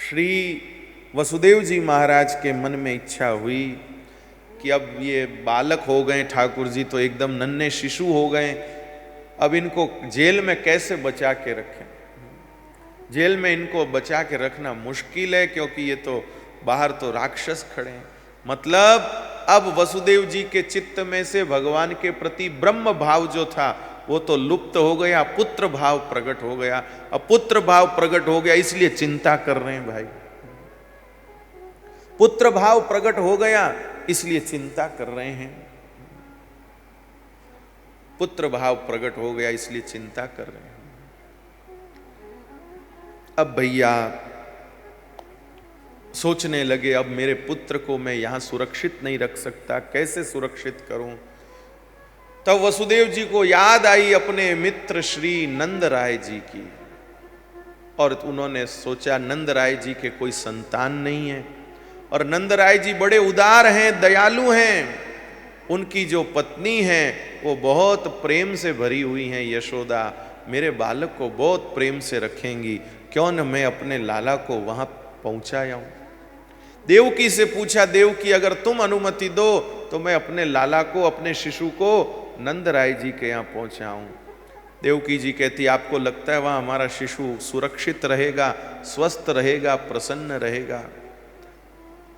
श्री वसुदेव जी महाराज के मन में इच्छा हुई कि अब ये बालक हो गए ठाकुर जी, तो एकदम नन्हे शिशु हो गए, अब इनको जेल में कैसे बचा के रखें। जेल में इनको बचा के रखना मुश्किल है, क्योंकि ये तो बाहर तो राक्षस खड़े हैं। मतलब अब वसुदेव जी के चित्त में से भगवान के प्रति ब्रह्म भाव जो था वो तो लुप्त हो गया, पुत्र भाव प्रकट हो गया। अब पुत्र भाव प्रकट हो गया इसलिए चिंता कर रहे हैं भाई, पुत्र भाव प्रकट हो गया इसलिए चिंता कर रहे हैं, पुत्र भाव प्रकट हो गया इसलिए चिंता कर रहे हैं। अब भैया सोचने लगे, अब मेरे पुत्र को मैं यहां सुरक्षित नहीं रख सकता, कैसे सुरक्षित करूं। तब वसुदेव जी को याद आई अपने मित्र श्री नंद राय जी की, और उन्होंने सोचा नंद राय जी के कोई संतान नहीं है, और नंद राय जी बड़े उदार हैं, दयालु हैं। उनकी जो पत्नी है वो बहुत प्रेम से भरी हुई हैं, यशोदा मेरे बालक को बहुत प्रेम से रखेंगी, क्यों न मैं अपने लाला को वहां पहुंचाऊं। देवकी से पूछा, देवकी अगर तुम अनुमति दो तो मैं अपने लाला को, अपने शिशु को नंद राय जी के यहाँ पहुंचाऊं। देवकी जी कहती, आपको लगता है वहां हमारा शिशु सुरक्षित रहेगा, स्वस्थ रहेगा, प्रसन्न रहेगा।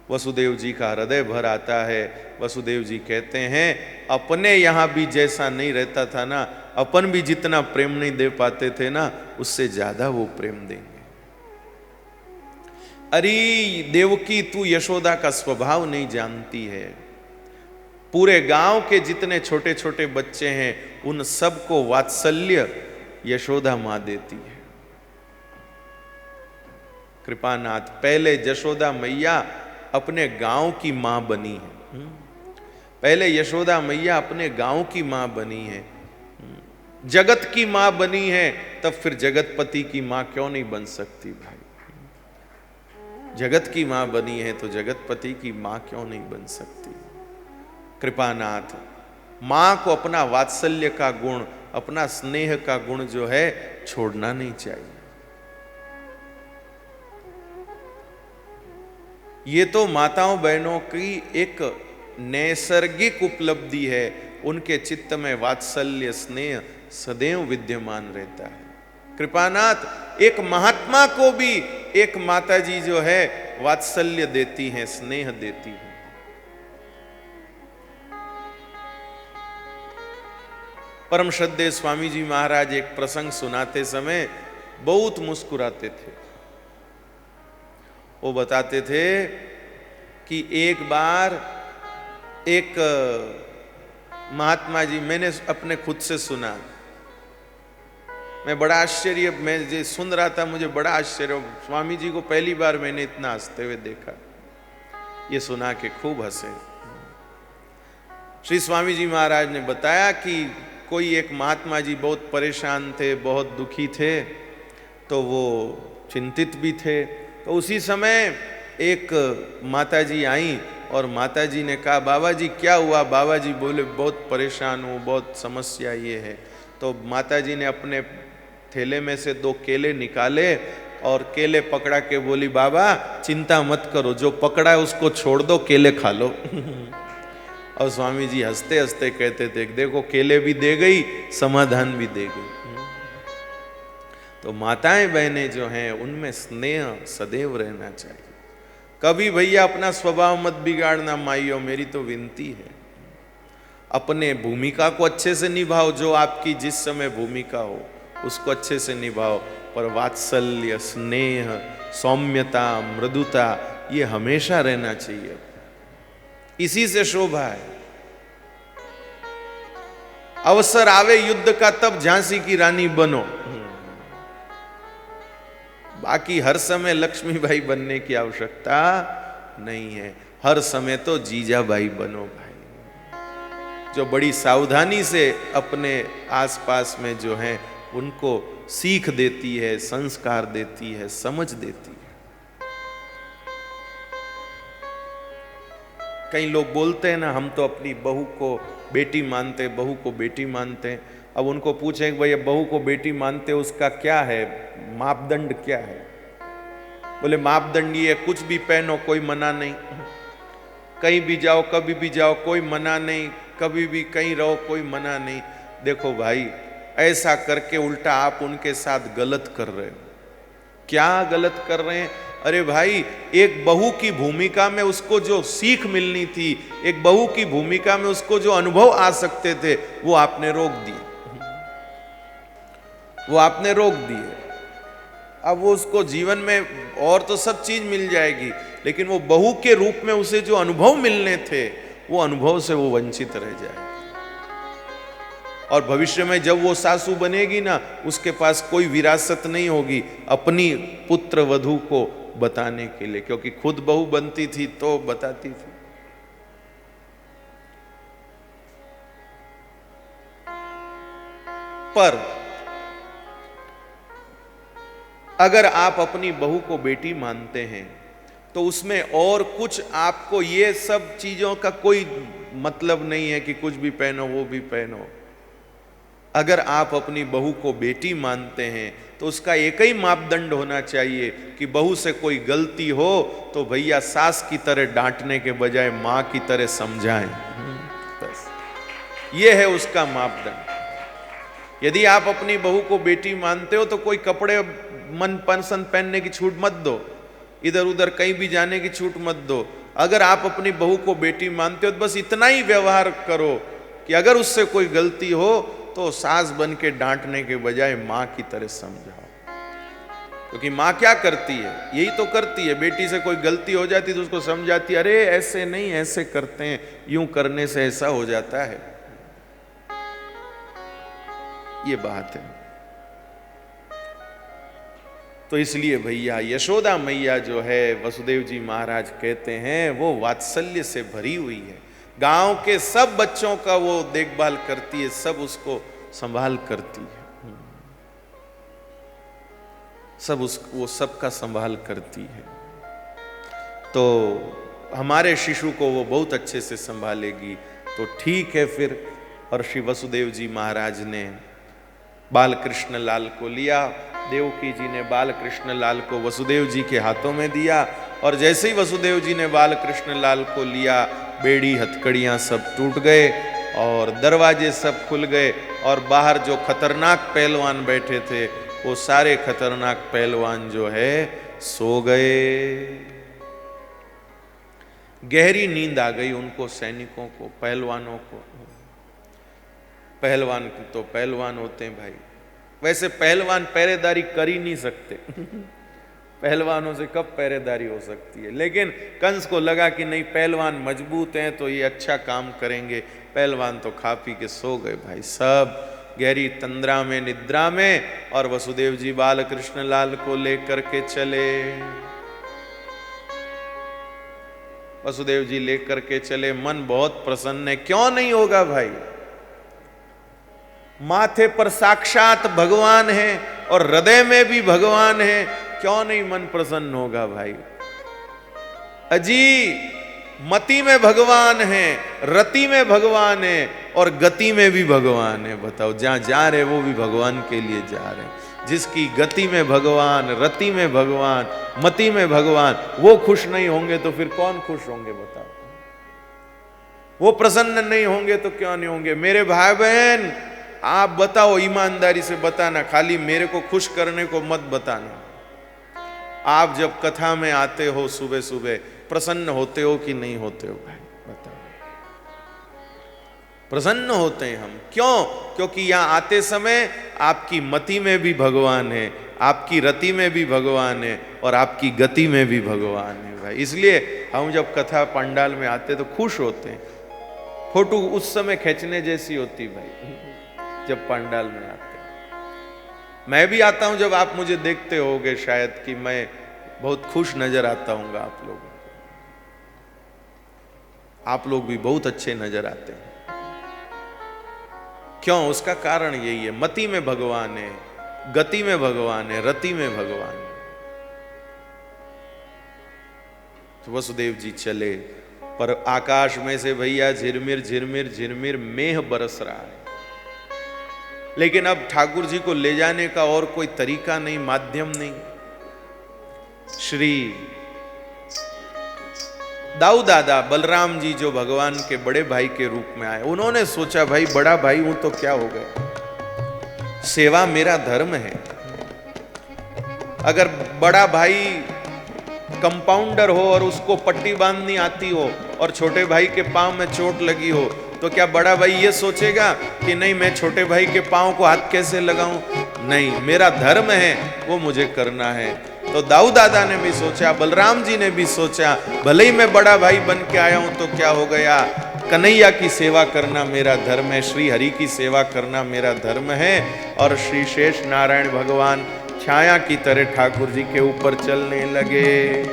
वसुदेव जी का हृदय भर आता है। वसुदेव जी कहते हैं, अपने यहाँ भी जैसा नहीं रहता था ना, अपन भी जितना प्रेम नहीं दे पाते थे ना, उससे ज्यादा वो प्रेम देंगे। अरे देवकी, तू यशोदा का स्वभाव नहीं जानती है। पूरे गांव के जितने छोटे छोटे बच्चे हैं उन सबको वात्सल्य यशोदा मां देती है। कृपानाथ, पहले यशोदा मैया अपने गांव की मां बनी है, पहले यशोदा मैया अपने गांव की मां बनी है, जगत की मां बनी है, तब फिर जगतपति की मां क्यों नहीं बन सकती भाई। जगत की मां बनी है तो जगतपति की मां क्यों नहीं बन सकती। कृपानाथ, मां को अपना वात्सल्य का गुण, अपना स्नेह का गुण जो है छोड़ना नहीं चाहिए। ये तो माताओं बहनों की एक नैसर्गिक उपलब्धि है, उनके चित्त में वात्सल्य स्नेह सदैव विद्यमान रहता है। कृपानाथ, एक महात्मा को भी एक माता जी जो है वात्सल्य देती हैं, स्नेह देती है। परम श्रद्धेय स्वामी जी महाराज एक प्रसंग सुनाते समय बहुत मुस्कुराते थे। वो बताते थे कि एक बार एक महात्मा जी, मैंने अपने खुद से सुना, मैं बड़ा आश्चर्य, मैं जो सुन रहा था मुझे बड़ा आश्चर्य, स्वामी जी को पहली बार मैंने इतना हंसते हुए देखा। ये सुना के खूब हंसे। श्री स्वामी जी महाराज ने बताया कि कोई एक महात्मा जी बहुत परेशान थे, बहुत दुखी थे, तो वो चिंतित भी थे। तो उसी समय एक माता जी आई और माता जी ने कहा, बाबा जी क्या हुआ। बाबा जी बोले, बहुत परेशान हूँ, बहुत समस्या ये है। तो माता जी ने अपने थैले में से 2 केले निकाले और केले पकड़ा के बोली, बाबा चिंता मत करो, जो पकड़ा है उसको छोड़ दो, केले खा लो। और स्वामी जी हंसते हंसते कहते थे, देखो केले भी दे गई, समाधान भी दे गई। तो माताएं बहनें जो हैं उनमें स्नेह सदैव रहना चाहिए। कभी भैया अपना स्वभाव मत बिगाड़ना माइयों, मेरी तो विनती है। अपने भूमिका को अच्छे से निभाओ, जो आपकी जिस समय भूमिका हो उसको अच्छे से निभाओ, पर वात्सल्य, स्नेह, सौम्यता, मृदुता ये हमेशा रहना चाहिए। इसी से शोभा है। अवसर आवे युद्ध का तब झांसी की रानी बनो, बाकी हर समय लक्ष्मीबाई बनने की आवश्यकता नहीं है। हर समय तो जीजाबाई बनो भाई, जो बड़ी सावधानी से अपने आसपास में जो है उनको सीख देती है, संस्कार देती है, समझ देती है। कई लोग बोलते हैं ना, हम तो अपनी बहू को बेटी मानते, बहू को बेटी मानते हैं। अब उनको पूछें कि भाई बहू को बेटी मानते, उसका क्या है मापदंड, क्या है। बोले मापदंड ये कुछ भी पहनो कोई मना नहीं, कहीं भी जाओ कभी भी जाओ कोई मना नहीं, कभी भी कहीं रहो कोई मना नहीं। देखो भाई, ऐसा करके उल्टा आप उनके साथ गलत कर रहे हो। क्या गलत कर रहे हैं? अरे भाई, एक बहू की भूमिका में उसको जो सीख मिलनी थी, एक बहू की भूमिका में उसको जो अनुभव आ सकते थे, वो आपने रोक दिए, वो आपने रोक दिए। अब वो उसको जीवन में और तो सब चीज मिल जाएगी, लेकिन वो बहू के रूप में उसे जो अनुभव मिलने थे, वो अनुभव से वो वंचित रह जाए। और भविष्य में जब वो सासू बनेगी ना, उसके पास कोई विरासत नहीं होगी अपनी पुत्र वधू को बताने के लिए, क्योंकि खुद बहू बनती थी तो बताती थी। पर अगर आप अपनी बहू को बेटी मानते हैं तो उसमें और कुछ आपको ये सब चीजों का कोई मतलब नहीं है कि कुछ भी पहनो वो भी पहनो। अगर आप अपनी बहू को बेटी मानते हैं तो उसका एक ही मापदंड होना चाहिए कि बहू से कोई गलती हो तो भैया सास की तरह डांटने के बजाय मां की तरह समझाएं। बस ये है उसका मापदंड। यदि आप अपनी बहू को बेटी मानते हो तो कोई कपड़े मन पसंद पहनने की छूट मत दो, इधर उधर कहीं भी जाने की छूट मत दो। अगर आप अपनी बहू को बेटी मानते हो तो बस इतना ही व्यवहार करो कि अगर उससे कोई गलती हो तो सास बन के डांटने के बजाय मां की तरह समझाओ। क्योंकि मां क्या करती है, यही तो करती है। बेटी से कोई गलती हो जाती तो उसको समझाती, अरे ऐसे नहीं ऐसे करते हैं, यूं करने से ऐसा हो जाता है। ये बात है। तो इसलिए भैया यशोदा मैया जो है, वसुदेव जी महाराज कहते हैं, वो वात्सल्य से भरी हुई है। गांव के सब बच्चों का वो देखभाल करती है, सब उसको संभाल करती है, सब वो सबका संभाल करती है। तो हमारे शिशु को वो बहुत अच्छे से संभालेगी तो ठीक है फिर। और श्री वसुदेव जी महाराज ने बाल कृष्ण लाल को लिया, देवकी जी ने बाल कृष्ण लाल को वसुदेव जी के हाथों में दिया। और जैसे ही वसुदेव जी ने बाल कृष्ण लाल को लिया, बेड़ी हथकड़ियां सब टूट गए और दरवाजे सब खुल गए, और बाहर जो खतरनाक पहलवान बैठे थे वो सारे खतरनाक पहलवान जो है सो गए। गहरी नींद आ गई उनको, सैनिकों को, पहलवानों को। पहलवान तो पहलवान होते हैं भाई। वैसे पहलवान पहरेदारी कर ही नहीं सकते पहलवानों से कब पहरेदारी हो सकती है। लेकिन कंस को लगा कि नहीं, पहलवान मजबूत हैं तो ये अच्छा काम करेंगे। पहलवान तो खा पी के सो गए भाई, सब गहरी तंद्रा में, निद्रा में। और वसुदेव जी बाल कृष्ण लाल को लेकर के चले, वसुदेव जी लेकर के चले। मन बहुत प्रसन्न है, क्यों नहीं होगा भाई। माथे पर साक्षात भगवान है और हृदय में भी भगवान है, क्यों नहीं मन प्रसन्न होगा भाई। अजी मति में भगवान है, रति में भगवान है और गति में भी भगवान है। बताओ, जहां जा रहे वो भी भगवान के लिए जा रहे हैं। जिसकी गति में भगवान, रति में भगवान, मति में भगवान, वो खुश नहीं होंगे तो फिर कौन खुश होंगे बताओ। वो प्रसन्न नहीं होंगे तो क्यों नहीं होंगे। मेरे भाई बहन, आप बताओ, ईमानदारी से बताना, खाली मेरे को खुश करने को मत बताना। आप जब कथा में आते हो सुबह सुबह, प्रसन्न होते हो कि नहीं होते हो भाई बताओ। प्रसन्न होते हैं हम, क्यों? क्योंकि यहां आते समय आपकी मति में भी भगवान है, आपकी रति में भी भगवान है और आपकी गति में भी भगवान है भाई। इसलिए हम जब कथा पंडाल में आते तो खुश होते हैं। फोटो उस समय खींचने जैसी होती भाई जब पंडाल में आते। मैं भी आता हूं, जब आप मुझे देखते होगे शायद कि मैं बहुत खुश नजर आता हूंगा आप लोगों को। आप लोग भी बहुत अच्छे नजर आते हैं। क्यों? उसका कारण यही है, मति में भगवान है, गति में भगवान है, रति में भगवान है। तो वसुदेव जी चले, पर आकाश में से भैया झिरमिर झिरमिर झिरमिर मेघ बरस रहा है। लेकिन अब ठाकुर जी को ले जाने का और कोई तरीका नहीं, माध्यम नहीं। श्री दाऊ दादा बलराम जी जो भगवान के बड़े भाई के रूप में आए, उन्होंने सोचा भाई बड़ा भाई हूं तो क्या हो गया, सेवा मेरा धर्म है। अगर बड़ा भाई कंपाउंडर हो और उसको पट्टी बांधनी आती हो और छोटे भाई के पांव में चोट लगी हो, तो क्या बड़ा भाई ये सोचेगा कि नहीं मैं छोटे भाई के पांव को हाथ कैसे लगाऊं? नहीं, मेरा धर्म है वो मुझे करना है। तो दाऊ दादा ने भी सोचा, बलराम जी ने भी सोचा, भले ही मैं बड़ा भाई बन के आया हूं तो क्या हो गया, कन्हैया की सेवा करना मेरा धर्म है, श्री हरि की सेवा करना मेरा धर्म है। और श्री शेष नारायण भगवान छाया की तरह ठाकुर जी के ऊपर चलने लगे।